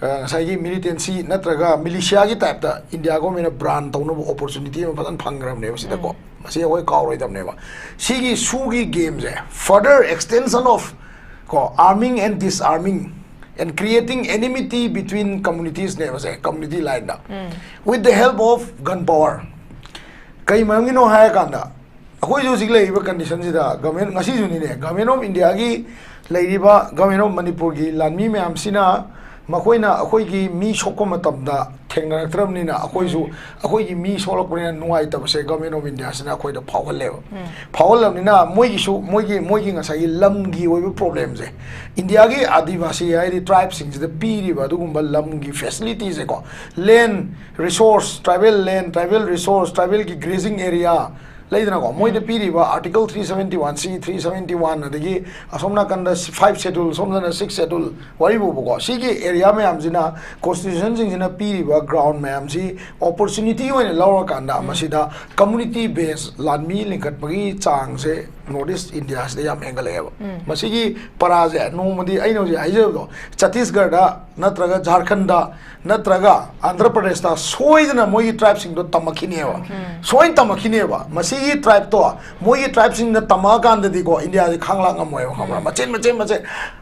साइगी militancy नत्रगा militia की type दा India को मेना ब्रांड तौनो अपॉर्चुनिटी में फदन फंगरम ने बसिदा को मसे होय कावरोय दमने बा सिगी सुगी गेम जे फर्दर एक्सटेंशन ऑफ को arming and disarming and creating enmity between communities ne base community line da with the help of gun power kai mangi no hai kanda akoi jo sigle iba condition sida government ngasi juni ne government of india gi leiriba government of manipur gi lanmi myam sina makoina akoi gi mi sokko matam da thengna tramni na akoi ju akoi gi mi solok ne nuai ta base government of india sina akoi da phawal ni na moi gi ngasa gi lam gi oi problems e india gi adivasi ai tribe sing the piri ba dugumba lam gi facilities e ko land resource tribal resource tribal gi grazing area लेदना को मोइदे पीरीबा article 371 सी 371 अदगी असोमना कंदा 5 schedule सोमना 6 schedule वारिबो बको सिगी area में आमजिना constitution जिंजिना पीरीबा ground में आमसी opportunity होने लौरा कांदा मसिदा community base लानमी लिंकटपगी चांग से north east India से याम एंगलेब मसिगी पराजे नोमदी आइनो जे हाइजबो छत्तीसगढ़ दा नत्रगा झारखंड दा नत्रगा आंध्र प्रदेश दा सोइदना मोई ट्राइब सिंग दो तमखिनेबा सोइन तमखिनेबा मसिगी ट्राइब तो मोई ट्राइब सिंग दा तमा कांददी को इंडिया जे खांगला ngam हमरा मचे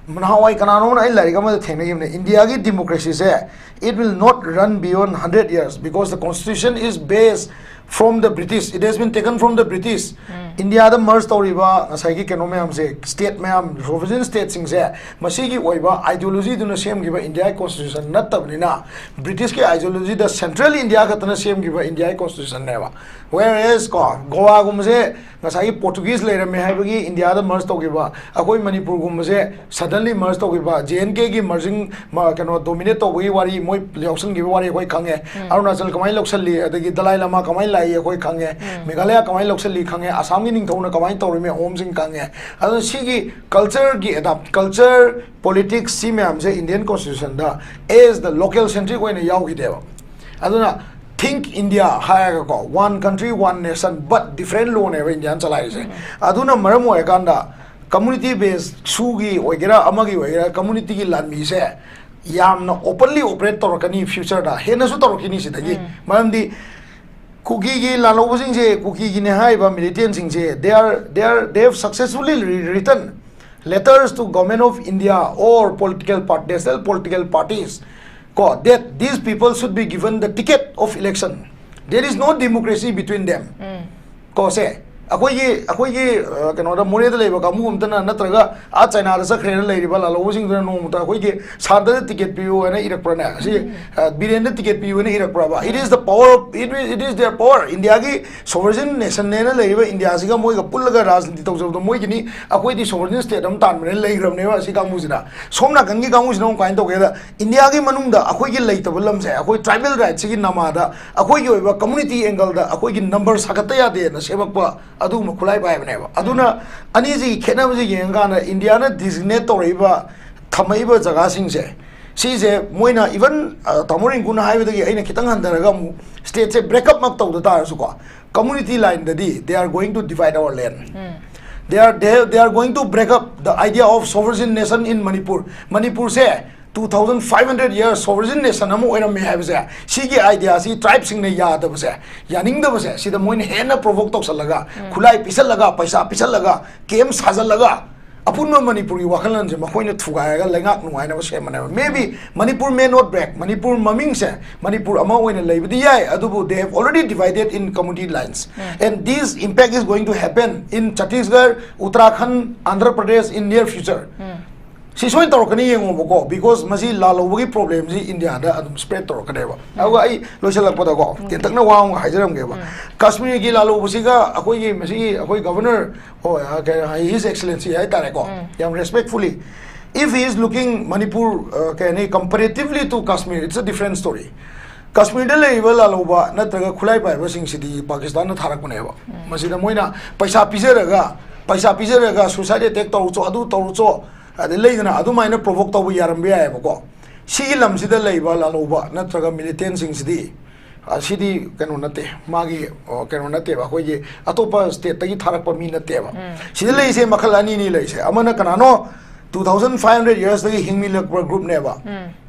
मनहावाई कनानो ना लाइक हम थेंगने इंडिया की डेमोक्रेसी से it will not run beyond 100 years because the constitution is based from the British. It has been taken from the British. India the merge tawriba ngasai gi keno me se state me sovereign state sing se masi gi oiba ideology duna same gi ba India constitution natabni na British ki ideology the central India ka tana same gi ba India constitution ne ba whereas ko Goa gum se ngasai gi Portuguese le me ha gi India the merge taw gi ba akoi Manipur gum se suddenly merge taw gi ba JNK gi merging ma keno dominate taw gi wari moi election gi wari koi khange Arunachal kamai loksal li adagi Dalai Lama kamai lai koi khange Meghalaya kamai loksal li khange Assam ning thona kamai tawri me om sing kange adu sigi culture gi adapt culture politics si me amse Indian constitution da is the local centric way na yaw gi deba aduna think India higher ko one country one nation but different law ne Indian chalai se aduna maram hoy kanda community based sugi oigera amagi oigera community gi lanmi se yamna openly operate torkani future da hena su torkini sidagi maramdi Kuki gi lalo sing se kuki gi ne hai ba militant sing se they have successfully written letters to government of India or political parties that these people should be given the ticket of election. There is no democracy between them. Ko se akoi gi kano da more da leba ka mu umtana natraga a China da sakhre la riba la lo sing da no muta akoi gi sada ticket piu na irak prana si birenda ticket piu na irak praba it is the power it is their power India gi sovereign nation ne na leba India siga moi ga pullaga rajniti tawjab do moi gi ni akoi di sovereign state am tan mane leigram ne wa si ka mu sina somna gangi ka mu sina kain to ge da India gi manung da akoi gi leitabulam se akoi tribal rights gi nama da akoi gi oiba community angle da akoi gi number sakata ya de na sebakpa adu khulai bai bane ba aduna ani ji khena ji yenga na India na designate toriba thamaiba jaga sing se si je moina even tamoring guna haiba gi aina kitang handaraga mu state se break up mak taw da tar su ko community line da di they are going to divide our land they are going to break up the idea of sovereign nation in Manipur se 2500 years sovereign nation amu oina me have se sigi idea si tribe sing ne ya da base yaning da base si da moine hena provoke tok salaga khulai pisal laga paisa pisal laga kem sajal laga apunma Manipur gi wakhalan je makoina thuga ga lengak nuai na se mane maybe Manipur may not break Manipur maming se Manipur ama oina leibdi yai adubu they have already divided in community lines and this impact is going to happen in Chhattisgarh Uttarakhand Andhra Pradesh in near future si soin torkani yengo boko because masi la lobugi problem ji India da adum spread torkane ba awa ai loisalak pada ko tentakna waung haijaram ge ba Kashmir gi la lobusi ga akoi gi masi akoi governor his excellency ai tare ko yam respectfully if he is looking Manipur comparatively to Kashmir it's a different story Kashmir da level la loba natraga khulai pai ba sing sidi Pakistan na tharak ne ba masi da moina paisa pizeraga suicide attack to adu to adelaidana adumaina provoke tawu yarambe ay bako sigi lamsida leiba laloba natraga militant singsidi asidi kanu nate magi kanu nate ba hoye atopa state tagi tharakpa mi nate ba sidi leise makhalani ni leise amana kanano 2500 years the hingmi group neba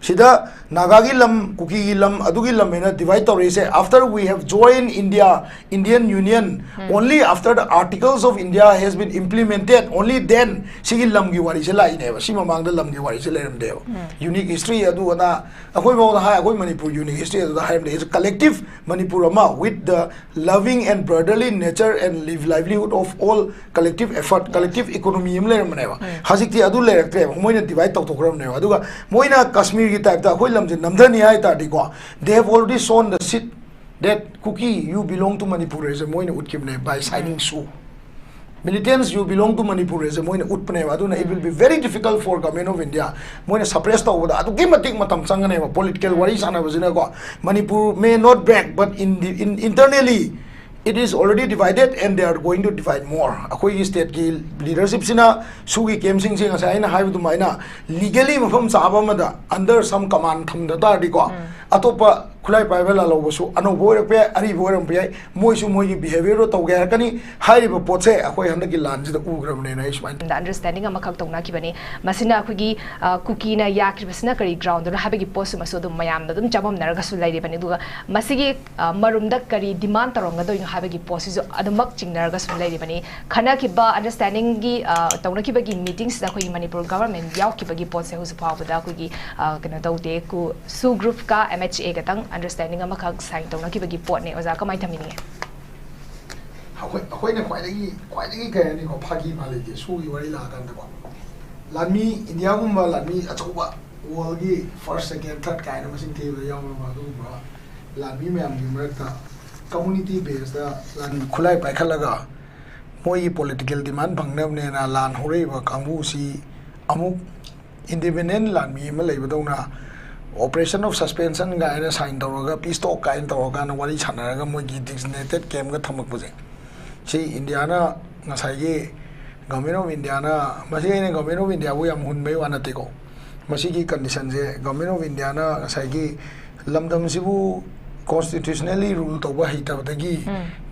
sida naga gi lam kuki gi lam adu gi lam ena divide to raise after we have joined Indian Union only after the articles of India has been implemented only then sigi lam gi wari se lai neba sima mang da lam gi wari se leram de unique history adu na akoi mo ha akoi Manipur unique history adu ha is a collective Manipur ama with the loving and brotherly nature and livelihood of all collective effort collective economy im leram neba hazikti adu moina divide to gram ne aduga moina Kashmir gi type da khoi lamje namdani ai ta di ko they have already sown the seed that Kuki you belong to Manipur as a moina utkim ne by signing Soo militants you belong to Manipur as a moina utpne aduna it will be very difficult for government of India moina suppress to da adu gimatik matam changane political wari sana bajina ko Manipur may not back but internally it is already divided and they are going to divide more. Akoi state ki leadership sina sugi kem sing sing asa ina haibu maina legally mafam sahaba mada under some command tham da ta di ko atopa khulai private la lo su ano boy pe ari boy ram pe moi su moi behavior to ga kani hai bo pot se akoi hamna ki lan ji da u gram ne na isman the understanding ama khak tong na ki bani masina akoi gi cookie na ya ki basna kari ground do habe gi post ma so dum mayam da dum chabam nar ga su lai de bani duga masigi marum da kari demand tarong ga do habe gi post is adamak chingnar ga su lai de bani khana ki ba understanding gi tong na ki ba gi meetings da akoi Manipur government yaw ki ba gi post se hu su pa da akoi gi kana do de ku Soo group ka MHA ga tang understanding ama khak sign tong na ki ba gi pot ne oza kamai thamini akoi ne kwai dagi ka ni ko phagi ma le ge Soo gi wari la kan da ko lami India gumba lami achuba world gi first second third kind of thing the yaw ma do ba lami me am gi merta community based da lan khulai pai khalaga moi political demand bhangnam ne na lan hore ba kangbu si amuk independent lan mi ma leiba dona operation of suspension ga ina sign tawraga peace talk ka in tawraga na wari chanaraga moi gi designated camp ga thamak buje si India na ngasai gi government of India na masi ne government of India bu yam hun mai wana te ko masi gi condition je government of India na ngasai gi lamdam sibu constitutionally rule to ba hita dagi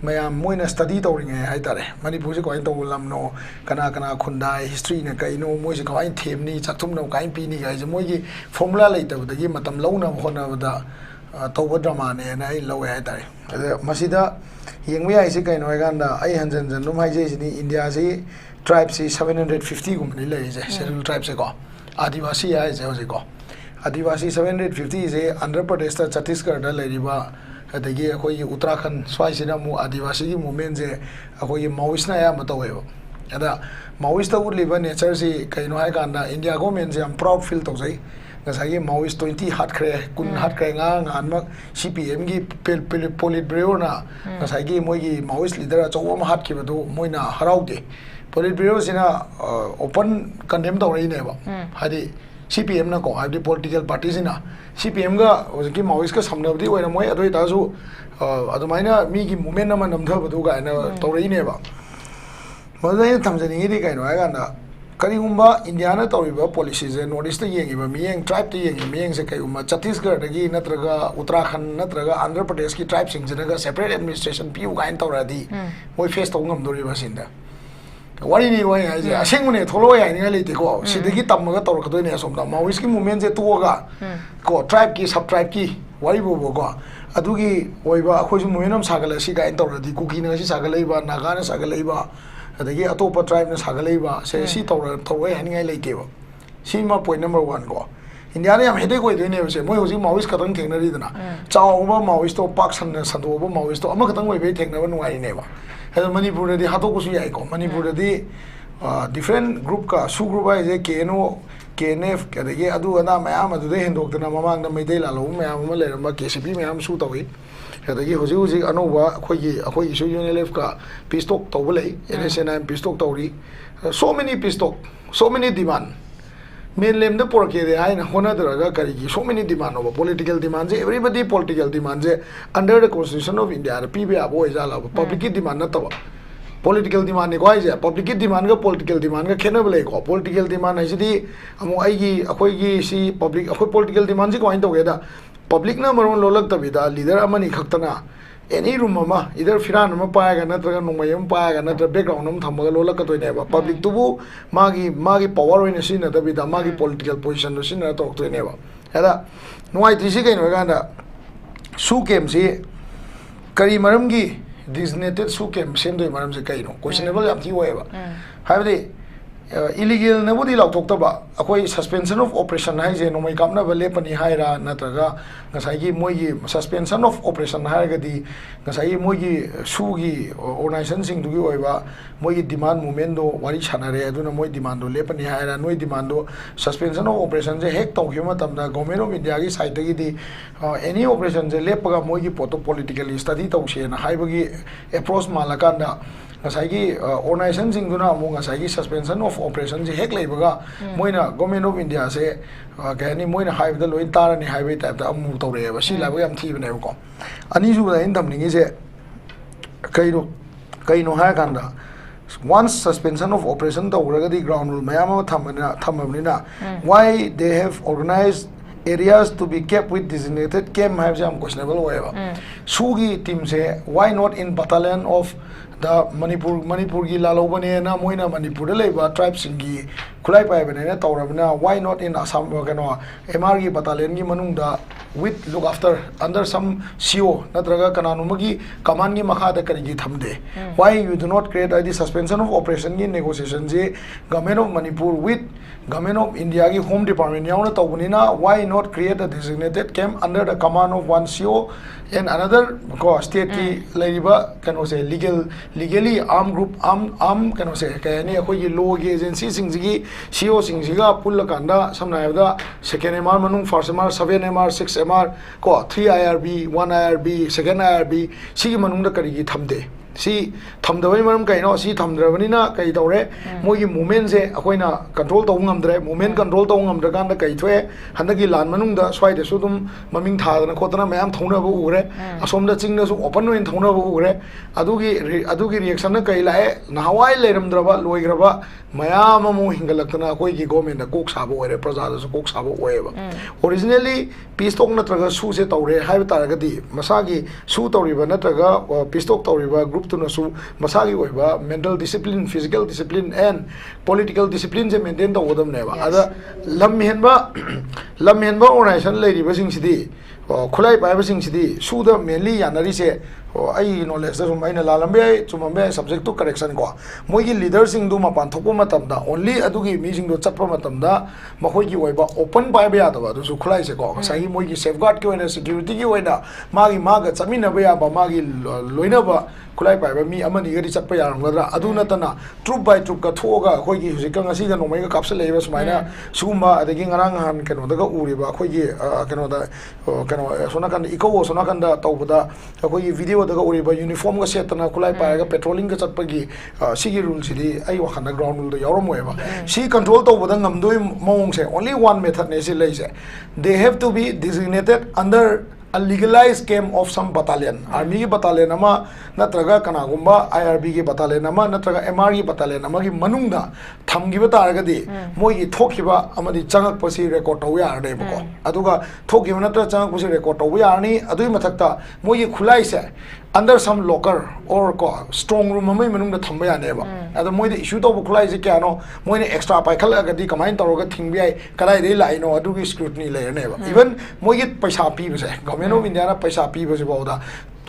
mayam moina study tawring ai tare Manipur se koin to lam no kana khundai history na kai no moi se kai them ni chakthum no kai pi ni ga je moi gi formula lai ta dagi matam launa hona da to ba drama ne na ai lawe ai tare masida yengmi ai se kai no ga na ai hanjan jan no mai je ni India se tribe se 750 gum ni lai je scheduled tribe se ko adivasi ai je ho se ko Adivasi 750 is Andhra Pradesh ta Chhattisgarh da leriba adagi akoi Uttarakhand swai sina mu Adivasi gi movement je akoi Maoist na ya matawe ada Maoist ta urliba nature si kaino hai kanda India government je am proud feel to jai ngasai Maoist 20 hat kre kun hat kre nga mak CPM gi polit bureau na ngasai gi moi gi Maoist leader a chawam hat ki badu moina haraude polit bureau sina open condemn to rai ne ba hadi CPM na ko hadi political parties ina CPM ga ojki Maoist ka samnabdi oina moi adoi ta su adumaina mi gi movement na namdha badu ga na tawrei ne ba modai thamjani ri kai no ga na kari umba India na tawriba policies e northeast yengi ba miyeng tribe te yengi miyeng se kai umma Chhattisgarh dagi natraga Uttarakhand natraga Andhra Pradesh ki tribe sing jena ga separate administration piu ga in tawradi moi face to ngam dori ba sinda wari ni wai ai je aseng ne tholo ya ni le te ko sidagi tamma tor ka ne som da Maoist ki movement je to ga ko tribe ki sub tribe ki wari bo ko adugi oiba khoi su movement am sagala si ga in tor di kuki na si sagala ba naga na sagala ba adagi atopa tribe na sagala ba se si tor ya ni le te ba si ma point number 1 ko India ne am hede ko de ne se moi hoji Maoist ka tang theng na ri dana chaw ba Maoist to pak san na san do ba Maoist to ama ka tang wei be theng na ba nuai ne ba Manipur di hato ko su yai ko Manipur di different group ka Soo group ai je KNO KNF ka de adu ana mayam adu de hendok na mamang na meidai la lo mayam ma le ma KCP mayam su tawi ka de hoji anoba khoi isu UNLF ka peace talk to bole NSNM peace talk tawri so many peace talk so many demand mainland the porke de ai na hona draga kari ki so many demand over political demands everybody political demands under the constitution of India pb abo jala public demand na tawa political demand ko ai je public demand ga political demand ga khena bele ko political demand ai sidi amo ai gi akoi gi si public akoi political demand ji ko ai to ge da public na maron lolak tabida leader amani khaktana any room ama either firan ama paega natraga nomayam paega natra background am thamaga lolakatoineba public tubu magi power oina sina tabida magi political position no sina toktoineba ada nuai tisi kaino ganda su game si kari maramgi designated su game sendoi maram se kaino questionable yam thi hoeba habde illegal na budi law toktaba akoi suspension of operation hai je nomai kamna bale pani haira natraga ngasai gi moigi suspension of operation haira gadi ngasai moigi sugi organization sing dugi oiba moigi demand movement do wari chanare aduna moi demand do le pani haira noi demand do suspension of operation je hek tawkhima tamda government of india gi side gi di any operation je lepaga moigi poto politically study tawse na haibagi approach malakanda ngasai organization sing duna mo ngasai suspension of operation je hek leibaga moina government of india se gani moina haibda loin tarani haibai type da amu tawre ba si laba yam thibne ko ani ju da indam ningi se kaino ha kanda once suspension of operation tawraga di ground rule mayama thamamnina why they have organized areas to be kept with designated camp have some questionable whatever sugi team se why not in battalion of the Manipur gi lalobane na moina Manipur leba tribes gi khulai pai bane na tawrabna why not in Assam kano MR gi battalion gi manungda with look after under some CO natraga kananu magi command gi makha da kari gi thamde why you do not create the suspension of operation gi negotiation je government of Manipur with government of India gi home department yauna tawbunina why not create a designated camp under the command of one CO and another state ki laiba kano se legally armed group arm kano se kayani akoi law gi agency sing gi CO sing siga pulla kanda samna da second MR manung first MR 7 MR 6 MR ko 3 IRB 1 IRB second IRB sigi manung da kari gi thamde si thamdawai maram kaino si thamdrabanina kai tawre mogi movement se akoina control taw ngamdre movement control taw ngamdra kanda kai thwe handagi lan manung da swai de sudum maming thadana khotana mayam thona bu ugre asomda chingna su open noin thona bu ugre adugi reaction na kai lae nahawai leramdraba loigraba mayam amu hingalakna koi gi government da kok sabo ore praja da su kok sabo oeba originally peace talk natraga su se tawre haiba taragadi masagi su tawriba natraga peace talk tawriba group to nasu masagi oiba mental discipline physical discipline and political discipline je maintain to odam neba ada lamhenba organization leiriba sing sidi khulai paiba sing sidi su da mainly yanari se ai knowledge da sum aina lalambe chumambe subject to correction ko moigi leader sing du mapan thokpa matamda only adugi mi sing do chappa matamda makhoi gi oiba open paiba ya da du su khulai se ko sai moigi safeguard ki oina security ki oina maga chamina ba ya ba magi loina ba khulai paiba mi amani gari chappa yaramgadra aduna tana troop by troop ka thoga khoi gi husika ngasi da nomai ka kapsa leiba sumaina sugumba adagi ngarang han keno daga uriba khoi gi keno da keno sona kan iko sona kan da tawbada khoi gi video daga uriba uniform ga setana khulai paiga patrolling ga chappa gi sigi rule sidi ai wakhana ground rule da yaromoeba si control tawbada ngamdoi mong se only one method ne si leise they have to be designated under a legalized camp of some battalion army battalion ama natraga kanagumba IRB ki battalion ama natraga MR ki battalion ama ki manungda thamgiba taragadi moi gi thokiba amadi changak pasi record taw ya arde bako aduga thokiba natra changak pasi record taw ya ani adui mathakta moi gi khulai se under some locker or strong room amai manung da thamba ya neba adu moi de issue to khulai se kya no moi ne extra pai khala gadi kamain taroga thingbi ai kalai dei lai no adu gi scrutiny le neba even moi gi paisa pi base government of India na paisa pi base bauda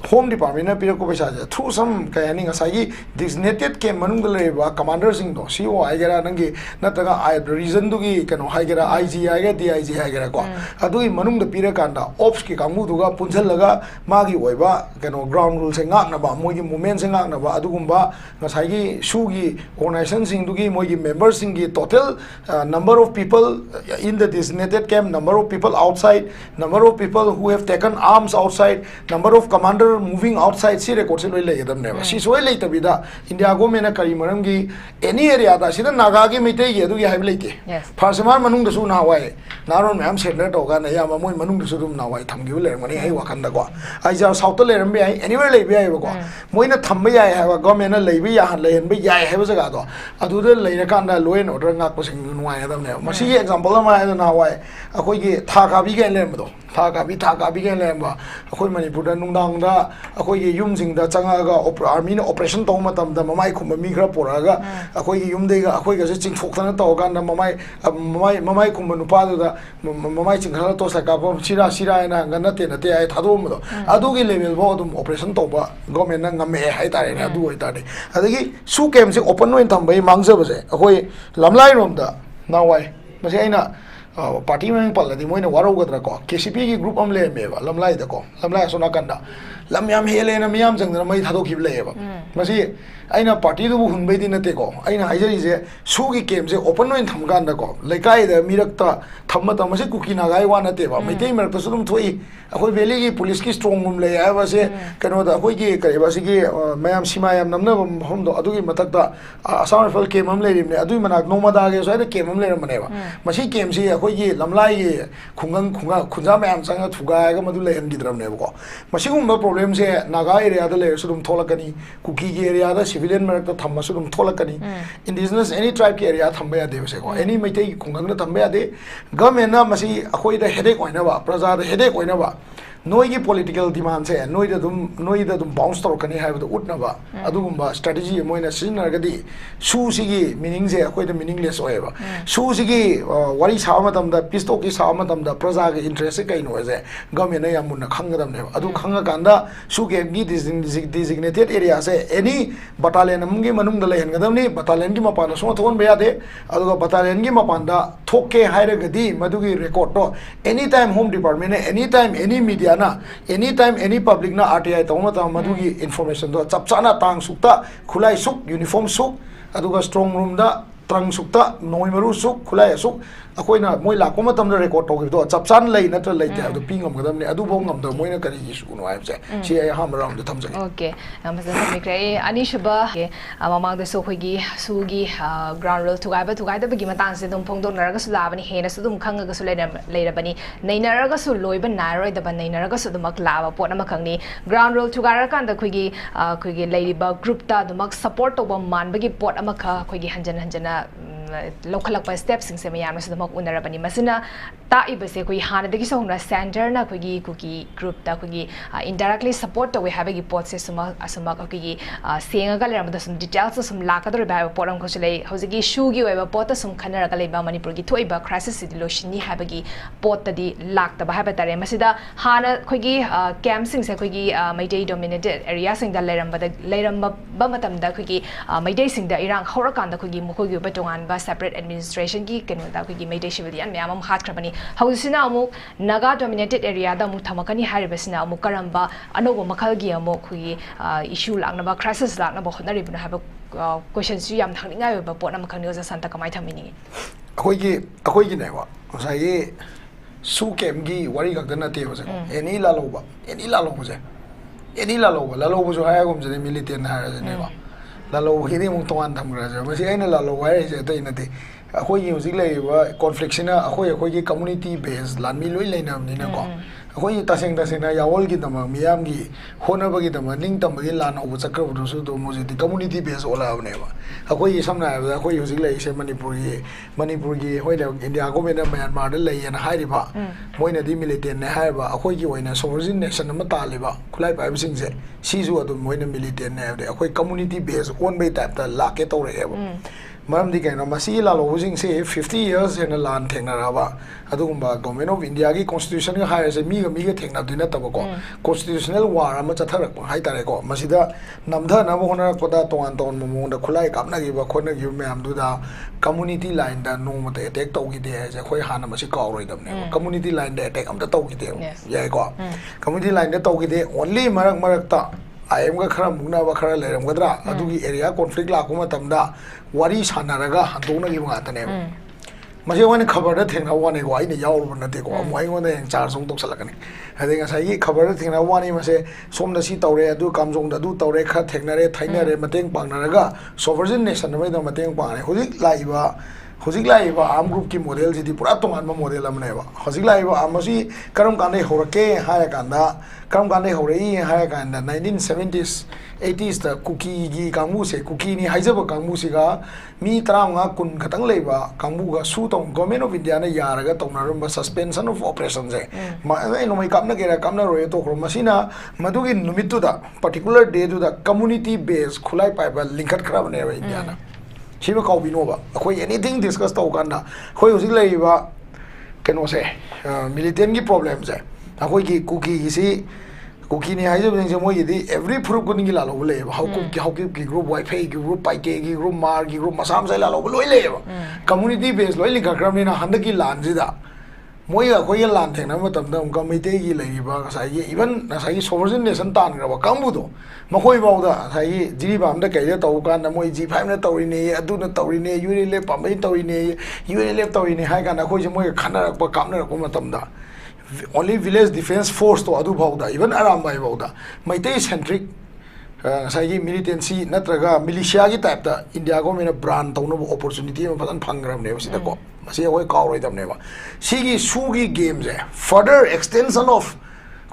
home department na pira ko paisa ja through some kayani ngasai designated ke manung le ba commander sing do CO ai gera nangi nataga reason du gi kano hai gera IG ai ga DIG hai gera ko adu manung da pira kanda ops ki kamu duga punjal laga magi oiba kano ground rule se ngak na ba moi gi movement se ngak na ba adu gumba ngasai gi su gi organization sing du gi moi gi members sing gi total number of people in the designated camp number of people outside number of people who have taken arms outside number of commander moving outside si record se loi le yadam ne ba si soi le tabida India government na kari maram gi any area da sida naga gi mite gi adu gi haib leite farsamar manung da su na wai naron mam center to ga na ya ma moi manung da su dum na wai tham gi le ngani ai wakan da ko ai ja south le ram bi ai anywhere le bi ai ko moi na tham ba ya ha government na le bi ya han le hen bi ya ha ba jaga do adu de le ra kan da loin order ngak ko sing nu wai yadam ne ma si example ma ai na wai akoi gi tha ka bi gen le ma do tha ka bi gen le ma akoi Manipur da nung dang da ꯑꯩꯈꯣꯏꯒꯤ ꯌꯨꯝꯁꯤꯡꯗ ꯆꯪꯉꯛꯑꯒ ꯑꯥꯔꯃꯤꯅ operation ꯇꯧꯕ ꯃꯇꯝꯗ ꯃꯃꯥꯏ ꯈꯨꯝꯕ ꯃꯤ ꯈꯔ ꯄꯨꯔꯛꯑꯒ ꯑꯩꯈꯣꯏꯒꯤ ꯌꯨꯝꯗꯩꯒ ꯑꯩꯈꯣꯏꯒꯁꯦ ꯆꯤꯡꯊꯣꯛꯇꯅ ꯇꯧꯔꯀꯥꯟꯗ ꯃꯃꯥꯏ ꯈꯨꯝꯕ ꯅꯨꯄꯥꯗꯨꯗ ꯃꯃꯥꯏ ꯆꯤꯡꯈꯠꯂꯒ ꯇꯣꯁ ꯀꯥꯞꯄ ꯁꯤꯔꯥ ꯍꯥꯏꯅ ꯅꯠꯇꯦ ꯍꯥꯏ ꯊꯥꯗꯣꯛꯑꯝꯕꯗꯣ ꯑꯗꯨꯒꯤ ꯂꯦꯚꯦꯜꯐꯥꯎ ꯑꯗꯨꯝ ꯑꯣꯄꯔꯦꯁꯟ ꯇꯧꯕ ꯒꯣꯔꯃꯦꯟꯅ ꯉꯝꯃꯛꯑꯦ ꯍꯥꯏꯇꯥꯔꯦꯅꯦ ꯑꯗꯨ ꯑꯣꯏꯇꯥꯔꯗꯤ ꯑꯗꯒꯤ ꯁꯨ ꯀꯦꯝꯁꯦ ꯑꯣꯄꯟ ꯑꯣꯏꯅ ꯊꯝꯕꯒꯤ ꯃꯥꯡꯖꯕꯁꯦ ꯑꯩꯈꯣꯏ ꯂꯝꯂꯥꯏꯔꯣꯝꯗ ꯅꯍꯥꯟꯋꯥꯏ ꯃꯁꯤ ꯑꯩꯅ ꯄꯥꯔꯇꯤ ꯃꯃꯤꯡ ꯄꯜꯂꯗꯤ ꯃꯣꯏꯅ ꯋꯥꯔꯧꯒꯗ꯭ꯔꯥꯀꯣ KCPꯒꯤ ꯒ꯭ꯔꯨꯞ ꯑꯃ ꯂꯩꯔꯝꯃꯦꯕ ꯂꯝꯂꯥꯏꯗꯀꯣ ꯂꯝꯂꯥꯏ ꯑꯁꯣꯝ ꯅꯥꯀꯟꯗ ꯂꯝ ꯌꯥꯝ ꯍꯦꯜꯂꯦꯅ ꯃꯤꯌꯥꯝ ꯆꯪꯗꯅ ꯃꯩ ꯊꯥꯗꯣꯛꯈꯤꯕ ꯂꯩꯌꯦꯕ ꯃꯁꯤ ꯑꯩꯅ ꯄꯥꯔꯇꯤꯗꯨꯕꯨ ꯍꯨꯟꯕꯩꯗꯤ ꯅꯠꯇꯦꯀꯣ ꯑꯩꯅ ꯍꯥꯏꯖꯔꯤꯁꯦ ꯁꯨꯒꯤ ꯀꯦꯝꯁꯦ ꯑꯣꯄꯟ ꯑꯣꯏꯅ ꯊꯝꯀꯥꯟꯗꯀꯣ ꯂꯩꯀꯥꯏꯗ ꯃꯤꯔꯛꯇ ꯊꯝꯕ ꯃꯇꯝ ꯃꯁꯤ ꯀꯨꯀꯤ ꯅꯥꯒꯥꯒꯤ ꯋꯥ ꯅꯠꯇꯦꯕ ꯃꯩꯇꯩ ꯃꯔꯛꯇꯁꯨ ꯑꯗꯨꯝ ꯊꯣꯛꯏ ꯑꯩꯈꯣꯏ ꯚꯦꯂꯤꯒꯤ ꯄꯨꯂꯤꯁꯀꯤ ꯁ꯭ꯇ꯭ꯔꯣꯡ ꯔꯨꯝ ꯂꯩ ꯍꯥꯏꯕꯁꯦ ꯀꯩꯅꯣꯗ ꯑꯩꯈꯣꯏꯒꯤ ꯀꯔꯤꯕ ꯑꯁꯤꯒꯤ ꯃꯌꯥꯝ ꯁꯤꯃꯥ ꯌꯥꯝ ꯅꯝꯅꯕ ꯃꯐꯝꯗꯣ ꯑꯗꯨꯒꯤ ꯃꯊꯛꯇ ꯑꯁꯥꯝ ꯔꯥꯏꯐꯜ ꯀꯦꯝ ꯑꯃ ꯂꯩꯔꯤꯕꯅꯦ ꯑꯗꯨꯒꯤ ꯃꯅꯥꯛ ꯅꯣꯡꯃꯗꯥꯒꯤ ꯁ꯭ꯋꯥꯏꯗ ꯀꯦꯝ ꯑꯃ ꯂꯩꯔꯝꯕꯅꯦꯕ ꯃꯁꯤ ꯀꯦꯝꯁꯤ ꯑꯩꯈꯣꯏꯒꯤ ꯂꯝꯂꯥꯏꯒꯤ ꯈꯨꯟꯖꯥ ꯃꯌꯥꯝ ꯆꯪꯉ ꯊꯨꯒꯥꯏꯔꯒ ꯃꯗꯨ ꯂꯩꯍꯟꯈꯤꯗ꯭ꯔꯕꯅꯦꯕꯀꯣ ꯃꯁꯤꯒꯨꯝꯕ ꯄ꯭ꯔꯣꯕ꯭ꯂꯦꯝꯁꯦ ꯅꯥꯒꯥ ꯑꯦꯔꯤꯌꯥꯗ ꯂꯩꯔꯁꯨ ꯑꯗꯨꯝ ꯊꯣꯛꯂꯛꯀꯅꯤ ꯀꯨꯀꯤꯒꯤ ꯑꯦꯔꯤꯌꯥꯗ ꯁꯤꯚꯤꯂꯤꯌꯟ ꯃꯔꯛꯇ ꯊꯝꯃꯁꯨ ꯑꯗꯨꯝ ꯊꯣꯛꯂꯛꯀꯅꯤ ꯏꯟꯗꯤꯖꯤꯅꯁ ꯑꯦꯅꯤ ꯇ꯭ꯔꯥꯏꯕꯀꯤ ꯑꯦꯔꯤꯌꯥ ꯊꯝꯕ ꯌꯥꯗꯦꯕꯁꯦꯀꯣ ꯑꯦꯅꯤ ꯃꯩꯇꯩꯒꯤ ꯈꯨꯡꯒꯪꯗ ꯊꯝꯕ ꯌꯥꯗꯦ ꯒꯚꯔꯟꯃꯦꯟꯠꯅ ꯃꯁꯤ ꯑꯩꯈꯣꯏꯗ ꯍꯦꯗꯦꯛ ꯑꯣꯏꯅꯕ ꯄ꯭ꯔꯖꯥꯗ ꯍꯦꯗꯦꯛ ꯑꯣꯏꯅꯕ ꯅꯣꯏꯒꯤ ꯄꯣꯂꯤꯇꯤꯀꯦꯜ ꯗꯤꯃꯥꯟꯁꯦ ꯅꯣꯏꯗ ꯑꯗꯨꯝ ꯕꯥꯎꯟꯁ ꯇꯧꯔꯛꯀꯅꯤ ꯍꯥꯏꯕꯗꯣ ꯎꯠꯅꯕ ꯑꯗꯨꯒꯨꯝꯕ ꯁ꯭ꯇ꯭ꯔꯦꯇꯦꯖꯤ ꯃꯣꯏꯅ ꯁꯤꯖꯤꯟꯅꯔꯒꯗꯤ ꯁꯨꯁꯤꯒꯤ ꯃꯤꯅꯤꯡꯁꯦ ꯑꯩꯈꯣꯏꯗ ꯃꯤꯅꯤꯡꯂꯦꯁ ꯑꯣꯏꯌꯦꯕ ꯁꯨꯁꯤꯒꯤ ꯋꯥꯔꯤ ꯁꯥꯕ ꯃꯇꯝꯗ ꯄꯤꯁ ꯇꯣꯛꯀꯤ ꯁꯥꯕ ꯃꯇꯝꯗ ꯄ꯭ꯔꯖꯥꯒꯤ ꯏꯟꯇꯔꯦꯁꯁꯦ ꯀꯩꯅꯣ ꯍꯥꯏꯁꯦ ꯒꯚꯔꯟꯃꯦꯟꯠꯅ ꯌꯥꯝ ꯃꯨꯟꯅ ꯈꯪꯒꯗꯕꯅꯦꯕ ꯑꯗꯨ ꯈꯪꯉꯀꯥꯟꯗ ꯁꯨ ꯀꯦꯝꯒꯤ ꯗꯤꯖꯤꯒꯅꯦꯇꯦꯗ ꯑꯦꯔꯤꯌꯥꯁꯦ ꯑꯦꯅꯤ ꯕꯇꯥꯂꯤꯌꯟ ꯑꯃꯒꯤ ꯃꯅꯨꯡꯗ ꯂꯩꯍꯟꯒꯗꯕꯅꯤ ꯕꯇꯥꯂꯤꯌꯟꯒꯤ ꯃꯄꯥꯟꯗ ꯁꯨꯡꯊꯣꯛ ꯊꯣꯛꯍꯟꯕ ꯌꯥꯗꯦ ꯑꯗꯨꯒ ꯕꯇꯥꯂꯤꯌꯟꯒꯤ ꯃꯄꯥꯟꯗ ꯊꯣꯛꯀꯦ ꯍꯥꯏꯔꯒꯗꯤ ꯃꯗꯨꯒꯤ ꯔꯦꯀꯣꯔꯗꯇꯣ ꯑꯦꯅꯤ ꯇꯥꯏꯝ ꯍꯣꯝ ꯗꯤꯄꯥꯔꯠꯃꯦꯟꯠꯅ ꯑꯦꯅꯤ ꯇꯥꯏꯝ ꯑꯦꯅꯤ ꯃꯤडियाना एनी टाइम एनी पब्लिक ना RTI तौर मतम मधुगी इन्फॉर्मेशन दो चप चाना तांग सुक्ता खुलाई सुक यूनिफॉर्म सुक अदुगा स्ट्रॉन्ग रूम दा ट्रंग सुक्ता नोई मरु सुक खुलाई सुक अखोइना मोइ लाको मतम रेकॉर्ड तौगिदो चप चान लई नत्र लैते अदु पिंगम गदमने अदु बोंग ngam द मोइना करी इशू नो हाइबसे सी आई हाम राउंड द थमजगे ओके मजन मिक्रे अनिशबा के ममांग द सोखोगी सुगी ग्राउंड रूल थुगाइदा बगी मतांग से दुम फोंगदोनरगा सुलाबनी हेना सुदुम खंगगा सु लेरबनी नैनरगा सु लोइबा नारोय दबा नैनरगा सु दुमक लाबा पोट अमा खंगनी ग्राउंड रूल थुगारा कांदा खोगी लेरिबा ग्रुप ता दुमक सपोर्ट तोबा मानबगी पोट अमा खा खोगी हंजना लौखलकपा स्टेप्स से मैम उनरबनी ताइबसे कोई हानदगी सोहना सेंटर ना कोई कुकी ग्रुप ता कोई इनडायरेक्टली सपोर्ट तवे हाबगी पोट से असम कोई सेंगा लेरमदा सम डिटेल्स सम लाकदर बाय पोरम खोसले हौजगी शुगी वेबा पोट सम खनरगा लेबा मणिपुर की थोइबा क्राइसिस सिचुएशन नि हाबगी पोट तदी लाक्तबा हाबा तारे मसिदा हाना कोई कैंप सिंग से कोई मैदै डोमिनेटेड एरिया सिंग दा लेरमबा मतमदा कोई मैदै सिंग दा इरांग हौरकांदा कोई मुखोगी बटोंगान सेपरेट एडमिनिस्ट्रेशन की कनोदा कोई मैदै सिविलियन मैम हातख्रबनी हौसिना अमुक नागा डोमिनेटेड एरिया दा अमुक थमकनी हारिबसिना अमुक करंबा अनोबो मखलगी अमुक कोई इशू लाक्नबा क्राइसिस लाक्नबा होनरिबना हाबा क्वेश्चन्स याम थांनिंगाय बा पोट अम खंनि ओजा संता कमाय थमिनी अखोइगी नेवा ओसाये सु केमगी वारी गक नते ओसे एनी लालोबा लालोबा जो हायागुम जे मिलिटेन हारा नेवा लालोबा हिदे मुक तोंगान थमग्रा मसी आइना लालोबा हाइसे तै नते अखोइगी हुजिक लेबा कॉन्फ्लिक्टसिना अखोइगी कम्युनिटी बेस लानमी लोइ लेनामनिना को अखोइ तसेंना यावलगी दम मियामगी होनबगी दम निंग तमगी लान होब चक्रबदुसु दो मोजिति कम्युनिटी बेस ओलाबनेबा अखोइ समना हाबदा अखोइ हुजिक लेइसे मणिपुरगी होइना इंडिया गवर्नमेंट म्यांमार द लेयन हाइरिबा मोइना दि मिलिटेन ने हाइबा अखोइगी होइना सोवरजिन नेशन अमा तालिबा खुलाई पाइबसिंगसे सीजु अदु मोइना मिलिटेन ने हाबदे अखोइ कम्युनिटी बेस ओन बे टाइप ता लाके तौरेबा मरम दी कहीं मसी लालोजिंग से 50 years in लान थेंगनाराबा अदुगुंबा गवर्नमेंट ऑफ इंडिया की कॉन्स्टिट्यूशन का हायर से मीगा थेंगनादुना तबको कॉन्स्टिट्यूशनल वार अमा चथरक हाइतारेको मसीदा नमधनब होनरकदा तोन ममोंदा खुलाई कापनागिबा खोनगिबा मैमदुदा कम्युनिटी लाइन दा नोमते अटैक तौगिदे जे खोय हाना मसी कावरोइदबने कम्युनिटी लाइन दा अटैक अमता तौगिदे याइको कम्युनिटी लाइन दा तौगिदे ओनली मरकता आयम का खरा मुगनाबा खरा लेरमगद्रा अदुगी एरिया कॉन्फ्लिक्ट लाको मतमदा वारी सानारगा हंदोनगी मातने मसे वाने खबर द थेंगना वाने को आइने यावरब नते को अमु आइगोन द चार्ज जों तोसलकने हदे ngसाई खबर द थेंगना वाने मसे सोमदा सी तौरे अदु कामजों द अदु तौरे खा थेंगनारे थाइनारे मतेंग पांगनारगा सोवरजिन नेशन मै द मतेंग पांगने हुजिक लाइबा Hosik laiba arm group ki model ji di pura tongan ma model amne ba hosik laiba arm si karam kande horake haya kanda karam kande horei haya kanda 1970s 80s ta cookie gi kamu se cookie ni haijaba kamu si ga mi tranga kun khatang leiba kamu ga su tong government of India na yaraga tongnarum ba suspension of operation je ma no mai kamna gera kamna roye to kro masina madugi numitu da particular day du da community based khulai pai ba linkat khra bane ba India na Shiva Kaubinova, anything discussed Tokanda, Hoyusilaiva, can say, military problems. Ahoki cookie, see, cookie, every proof couldn't get how group white pay, group Pike, group Margi, group Masam, community based, Loyal Kakramina, Handaki Lanzida. Moya Koya Land, Namatam, Committee, even as I sovereign nation tan, Kambudo, Mahoy Bauda, I Jibam, the Kaya Tokan, the Moy Jipam, Torine, Aduna Torine, Unile Pame Torine, Unile Torine, Hagan, Hojamoy, Kana, Kamna, Kumatamda. Only village defense force to Adu Bauda, even around by Bauda. My day centric. Say militancy, Natraga, militia type, the India government brand, opportunity, and Pangram never see the cop. See a way call right up never. Sigi Sugi games, further extension of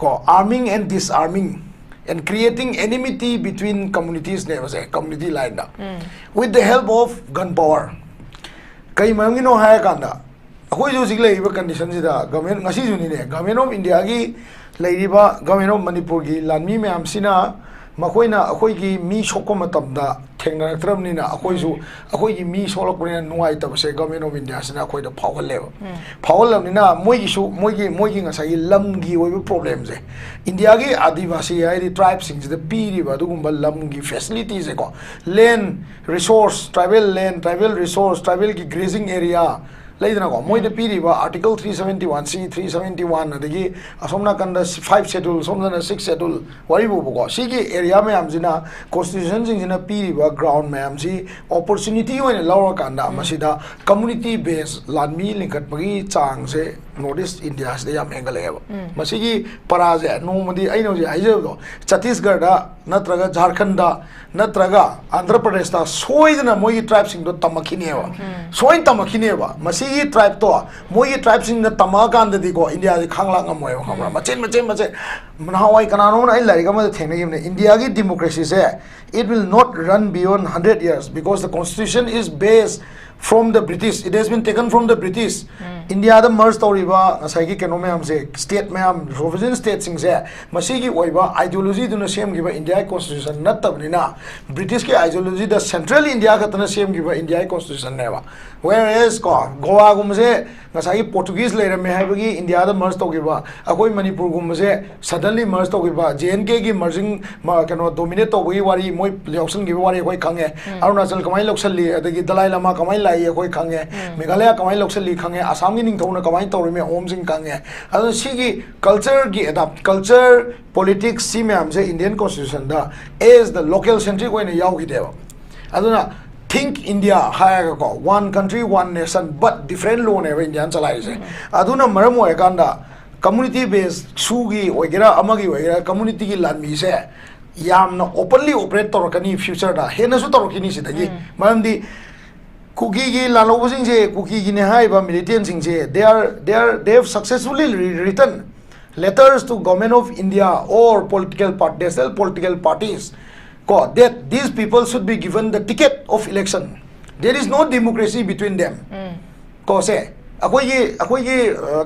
arming and disarming and creating enmity between communities, never say, community line with the help of gunpower. Kaimangino Hayakanda. Ako using labor conditions, the government, government of India, Ladiba, government of Manipur, Lanmi Amsina. Makoina, Akoigi, me Shokomatamda, Tengatramnina, Akoigi, me Soloprin, no item, say government of India, and Akoi the power level. Power Lamina, Moiging as I Lamgi over problems. Indiagi, Adivasi, the tribes, the Piri, Badumba, Lamgi facilities, land, resource, tribal resource, tribal grazing area. Moi the Piriba, Article 371C, 371, the Asomna Kanda 5 schedule, Somna 6 schedule, Waribu, Siki area Mamzina, Constitutions in a Piriba, ground Mamzi, opportunity when a lower Kanda, Masida, community based, Landmi, Linkat Pagi, Changse, notice India's the Yam Engalev. Masigi, Paraze, Nomadi, I know the Izo, Chhattisgarh, Natraga, Jharkhanda, Natraga, Andhra Pradesh, Soidana Moi tribes in the Tamakineva. Soin Tamakineva, Masi. Tribe to Moy tribes in the Tamakan the Digo, India, the Kanglang Moy, Machin, Manawai Kanano, I like India democracy say it will not run beyond 100 years because the constitution is based from the British. It has been taken from the British. India the merged Toriba, Asaki Kanome say, state ma'am, sovereign state sings there. Masiki Waiba, ideology to the same giver India constitution, not Tabnina. British ideology, the central India got the same giver India constitution never. Whereas Goa Gumse, Nasai Portuguese later may have India the merged Togiba, Akoi Manipur Gumse, suddenly merged Togiba, JNK merging cannot dominate Wari, Moi Yosan Givari, Hoi Kange, Arunachal Kamai Loksali, the Dalai Lama Kamai Lai, Hoi Kange, Meghalaya Kamai Loksali Kange, Assam in Tona Kamai Torime, Homes in Kange. Other Sigi culture, adapt culture, politics, Simeam, say Indian constitution, is the local centric when a Yaugi Deva. Aduna. Think India, higher one country, one nation, but different law never Indian allies. Aduna Maramo Eganda, community based Sugi, Ogira, Amagi, Ogira, community land me say, Yam no openly operate Torokani future da, Henasu Torokini Sitagi, Mandi Kuki Lanoving, Kuki Ginehaiba, militants, they have successfully written letters to government of India or political parties. That these people should be given the ticket of election. There is no democracy between them. Say, Akoyi,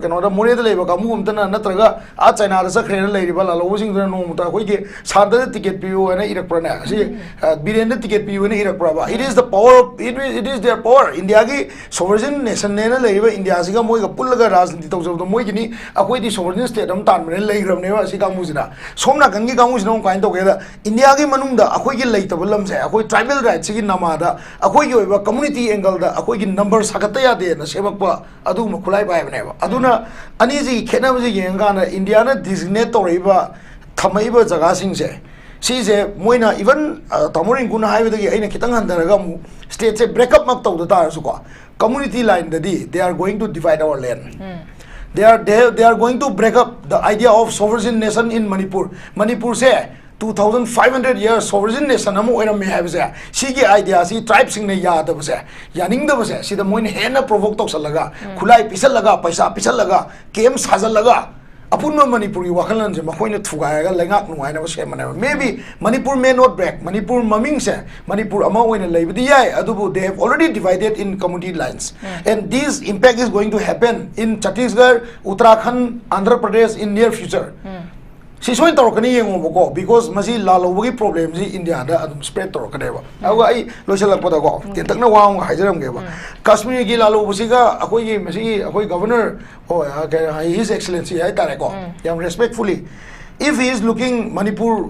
Canada Mure the Labor, Kamumtana, Natraga, China, the Sakra, Lady Bala, losing the Nomuta, Santa ticket PU and Irakprana. See, Biren ticket PU and Irakrava. It is the power, it is their power. Indiagi, sovereign nation, Labor, Indiasiga, Moika, Pulaga, Ras, and Titos of the Moigini, Akoyi, sovereign state, Tam, Lagram, Neva, Sika Musina. Somna Gangi Kamus no kind together. Indiagi Manunda, Akoyi later, Willamse, Akoyi tribal rights, Sigin Namada, Akoyi, community angle, Akoyi numbers, Sakataya, the Sevapa. Adu Makulai by never. Aduna Anizi Kenazi Yangana, Indiana designate Toriba Tamaiba Zagasing say. She say, Moina, even Tamurin Guna High with the Kitangan Daragamu states a break up Makto the Tarasuka. Community line the D, they are going to divide our land. They are going to break up the idea of sovereign nation in Manipur. Manipur say 2,500 years sovereign nation amu oiram me have se sigi idea si tribe sing ne ya da base yaning da base si da moin hena provoke tok salaga khulai pisal laga paisa pisal laga kem sajal laga apunma manipuri wakalan je makoina thuga ga lengak nuai na se mana maybe Manipur may not break Manipur maming se Manipur ama oina leibdi yai adubu they have already divided in community lines and this impact is going to happen in Chhattisgarh Uttarakhand Andhra Pradesh in near future si soin torokani yengo boko because masi lalobugi problem ji India da adum spread torokane ba awa ai loisal poda ko tentakna waung haijaram ge ba Kashmir gi lalobusi ga akoi gi masi akoi governor oh his excellency hai tare ko yam respectfully if he is looking Manipur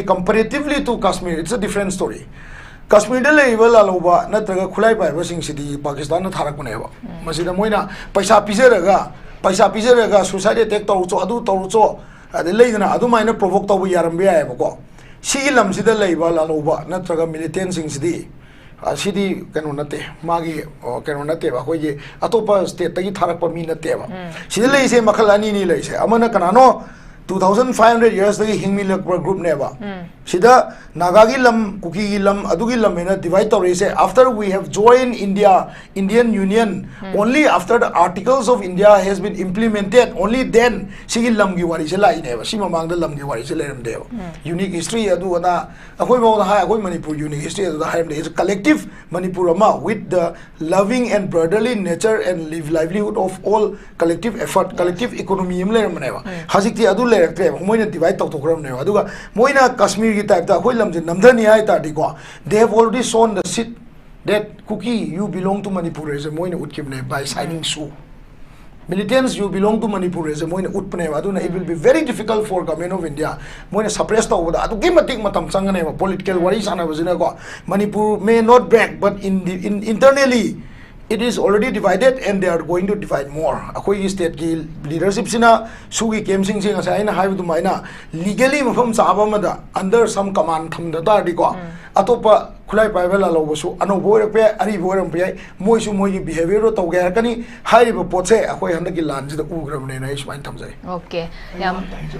comparatively to Kashmir it's a different story Kashmir da level laloba natraga khulai pai ba sing sidi Pakistan na tharak bune ba masi da moina paisa pizeraga suicide attack toru cho adu toru cho ade leidana adu maina provoke tobu yarambe ay bako sigi lam sida leiba laloba natraga militant sing sidi sidi kanu nate magi kanu nate ba hoye atopa state tagi tharak pa mi nate ba sida leise makhalani ni leise amana kanano 2,500 years tagi hingmi lakpa group ne ba sida Naga gi lam Kuki gi lam adu gi lam mena divide tor se after we have joined Indian Union only after the articles of India has been implemented only then sigi lam gi wari se lai ne ba sima mang da lam gi wari se leram de unique history adu ana akoi mo da ha akoi Manipur unique history adu da ha is a collective Manipur ama with the loving and brotherly nature and livelihood of all collective effort collective economy im leram ne ba hazikti adu leraktre moina divide tok ram ne aduga moina Kashmir gi type da akoi Namdani hai tadiko they have already shown the seat that Kuki you belong to Manipur as a moina utkibne by signing Soo militants you belong to Manipur as a moina utpne aduna it will be very difficult for government of India moina suppress to oda adu gimatik matam sangane political worries ana bazina ko Manipur may not break but internally it is already divided and they are going to divide more akoi state ki leadership sina sugi kem sing sing asa ina haibu maina legally mafam saba mada under some command tham da di ko atopa khulai paibela lobosu ano boy pe ari boram pe moi su moi gi behavior to ga kani haibu potse akoi handa ki lan ji da ugram ne na is main tham jai okay